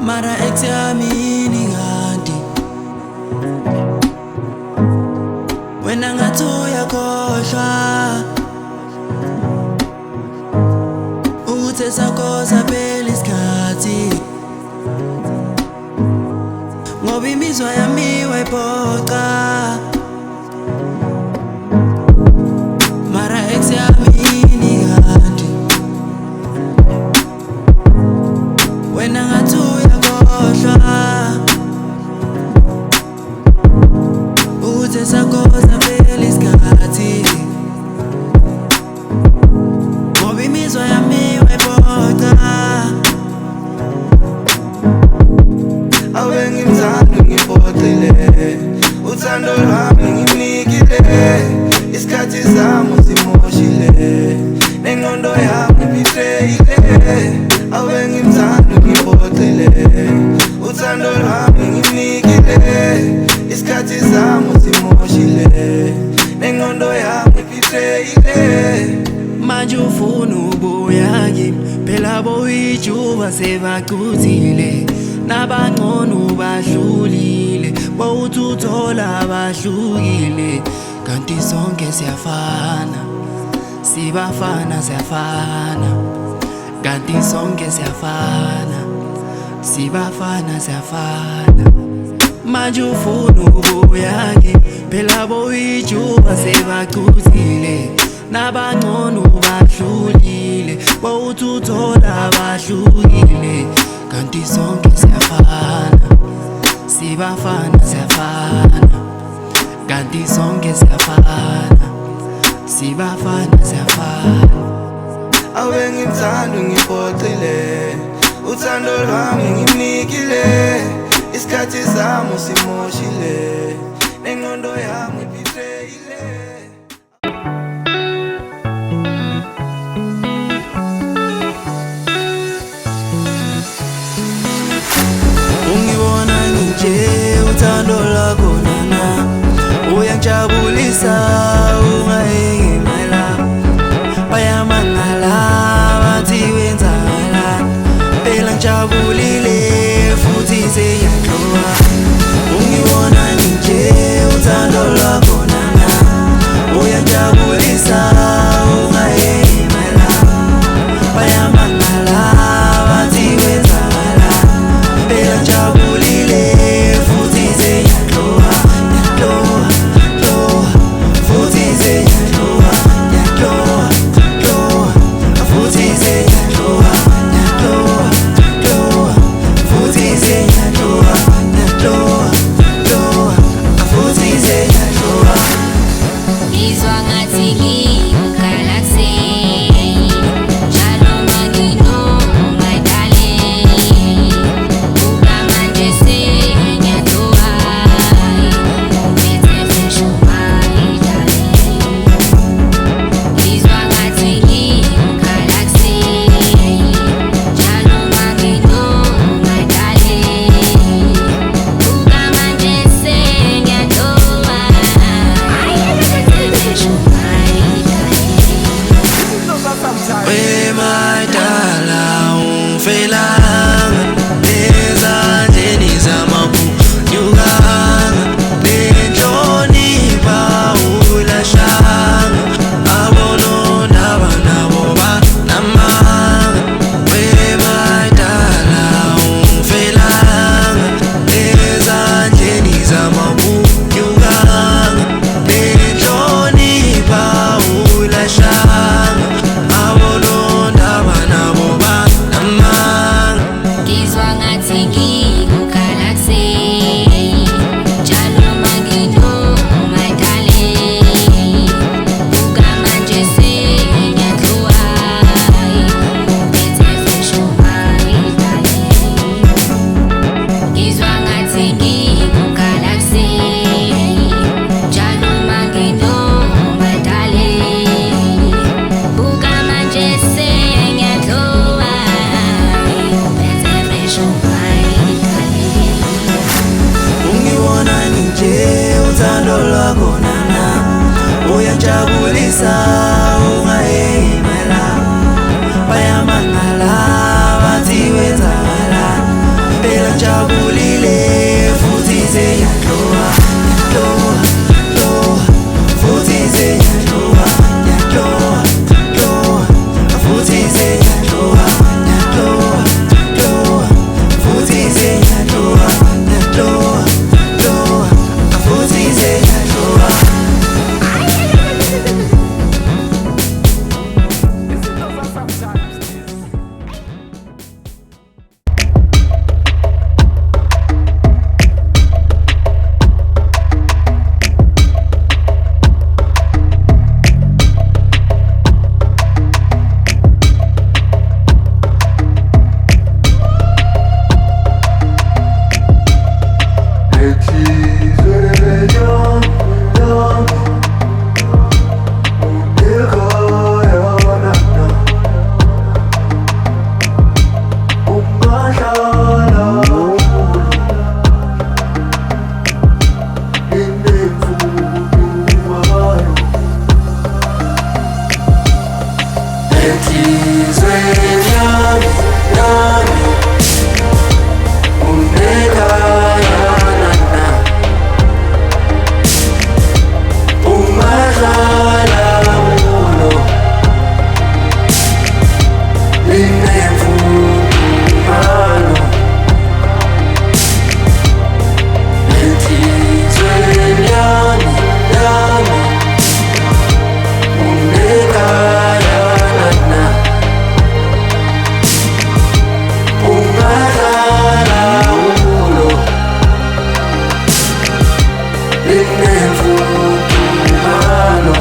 Mara ex yami ngadi wena ngathi uyakhohlwa uthe sakho saphela isikhathi ngoba imizwa yami wayiphoqa. Mara ex yami ngadi wena ngathi uthe sakho saphela isikhathi ngoba imizwa yami wayiphoqa. Awe ngimthanda ngiphoxile, uthando lwami ngimnikile, isikhathi sami usimoshile, nengqondo yami iphitheyile. Awe ngimthanda ngiphoxile, uthando lwami ngimnikile, isikhathi sami usimoshile, nengqondo yami iphitheyile. Manje ufuna ubuya kimi, phela boyijuba sebacuthile, nabangcono badlulile, bowuthi uthola abahlukile. Kanti sonke siyafana, sibafana siyafana. Kanti sonke siyafana, sibafana siyafana. Manje ufuna ubuya kimi, phela boyijuba sebacuthile, nabangcono badlulile, bowuthi uthola abahlukile. Kanti sonke siyafana, sibafana siyafana. Kanti sonke siyafana, sibafana siyafana. Awe ngimthanda ngiphoxile, uthando lwami ngimnikile, isikhathi sami usimoshile, nengqondo yami iphitheyile. Ungibona nje uthando lwakho nana uyangijabulisa, ungayengimela bayamangala bathi wenzakala, phela ngijabulile futhi sengiyaqoqa. Ungibona nje uthando lwakho enhlizweni yami unekaya nana ungadlala kulo linemvumelwano enhlizweni yami unekaya nana ungadlala kulo linemvumelwano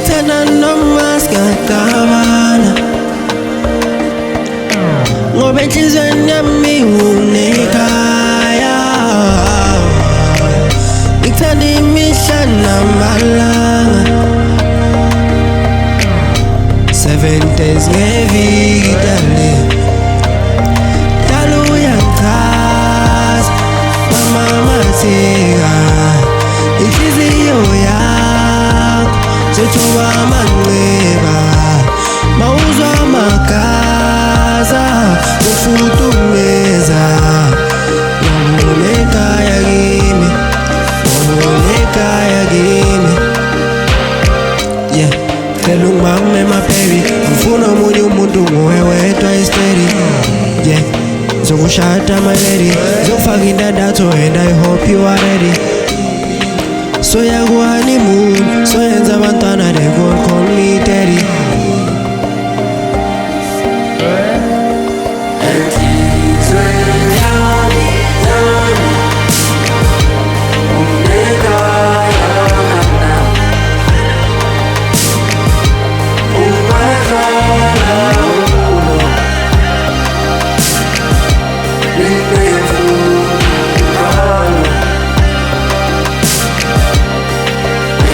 thana noma singaqabana ngoba enhlizweni yami unekaya ngikuthanda imihla namalanga 7 days ngeviki dale dala uyangichaza mamamatheka inhliziyo yakho zothoba amanxeba mawuzwa amagaza ufuthumeza wabonekaya kimi wabonekaya kimi yeah cela ungibambe my baby ngifuna omunye umuntu nguwe wedwa steady yeah ngizokushada my lady ngizokufaka indandatho and I hope you are ready soya ku-honeymoon soyenza abantwana they gon' call me daddy enhlizweni yami unekaya nana ungadlala kulo linemvumelwano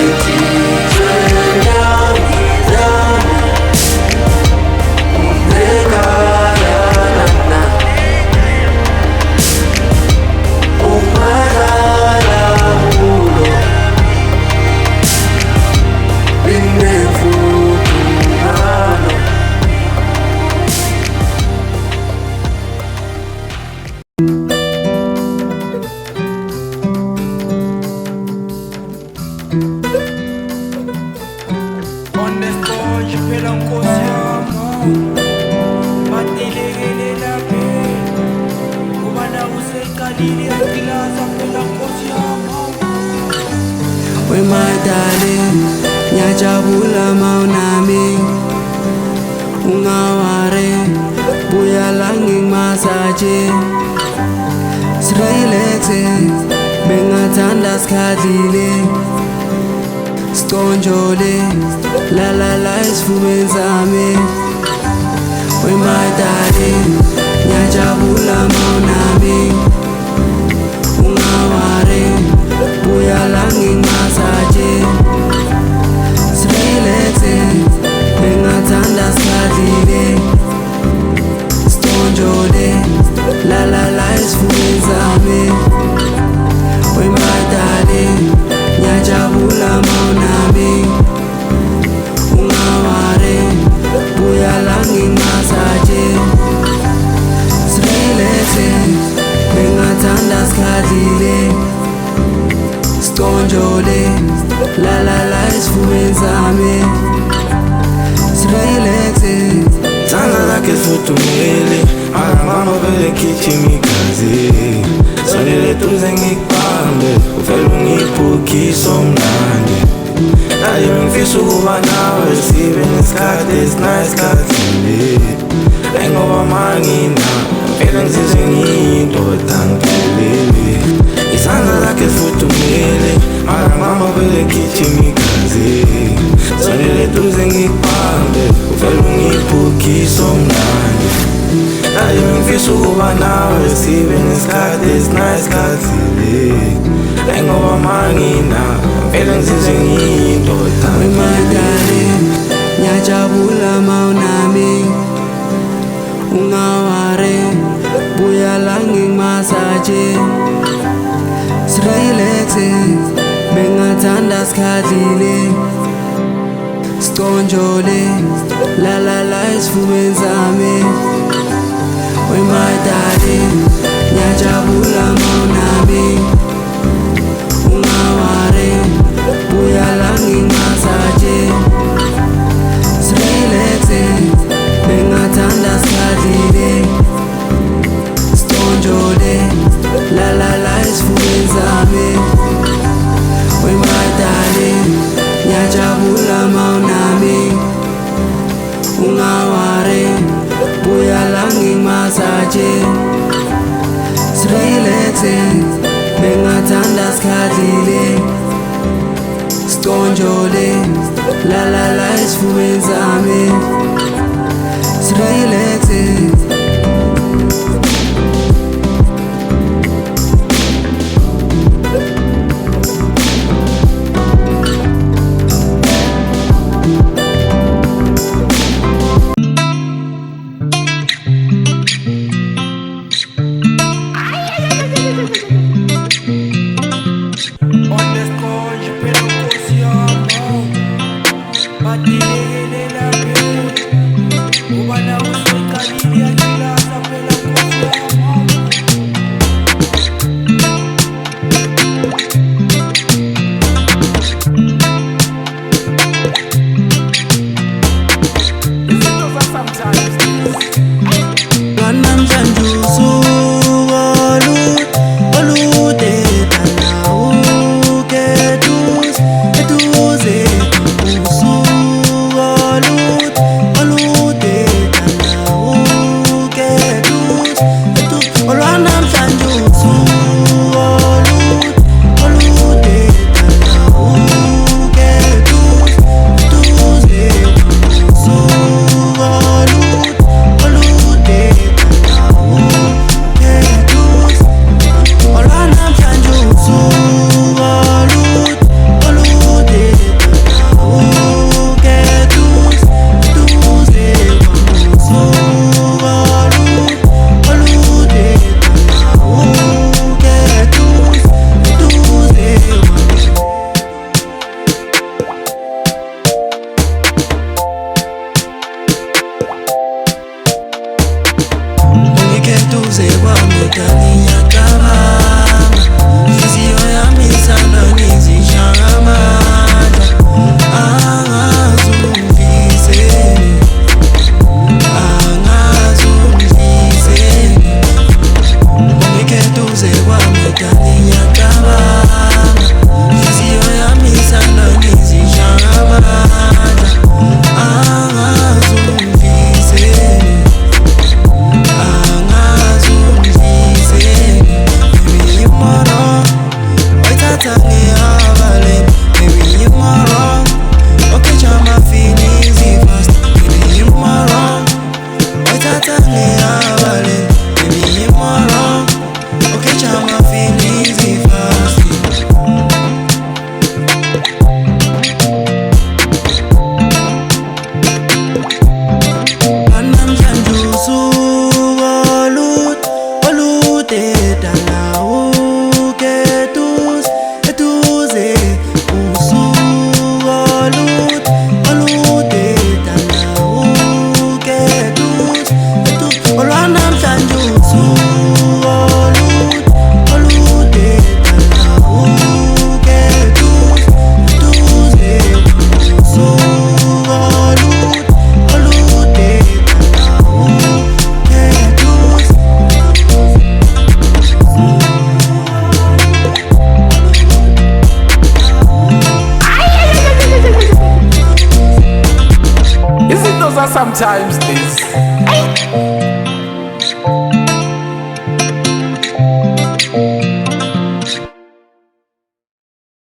enhlizweni yami unekaya nana ungadlala kulo linemvumelwano On the stage, phela nkosi yami batilekelela phela kuba nawe useqalile yaqilaza phela nkosi yami we my darling ngiyajabula mawunami ungaware buya la ngimasaje sirelaxe bengathanda sikhalile siconjole la isifubeni sami we my darling ngiyajabula mawunami ungaware buya la ngimasaje sirelaxe bengathanda sikhalile siconjole la isifubeni sami we my darling ngiyajabula mawunami ungaware buya la ngimasaje sirelaxe bengathanda sikhalile siconjole la isifubeni sami sirelaxe Thanda lakhe sifuthumele akangama vele khithima igazi sonele duze ngikubambe uvele ungiphukise omnandi naye ngifisa ukuba nawe sibe nesikhathi esinayisikhathile ngoba mangina vele ngizizwe ngiyindoda ngiphelele isandla lakhe sifuthumele akangama vele khithima igazi sonele duze ngikubambe uvele ungiphukise omnandi naye ngifisa ukuba nawe sibe nesikhathi esinayisikhathile ngoba mangina vele ngizizwe ngiyindoda we my darling ngiyajabula mawunami ungaware buya la ngimasaje sirelaxe bengathanda bengathanda sikhadlile siconjole la la la esifubeni sami. When my darling ngiyajabula mawunami ungawari uyala ngingasaje sirelaxe bengathanda sikhadlile siconjole la la la esifubeni sami. When my darling ngiyajabula mawunami ungawari uyala ngingasaje sirelaxe bengathanda sikhadlile siconjole la la la esifubeni sami sirelaxe. Sometimes this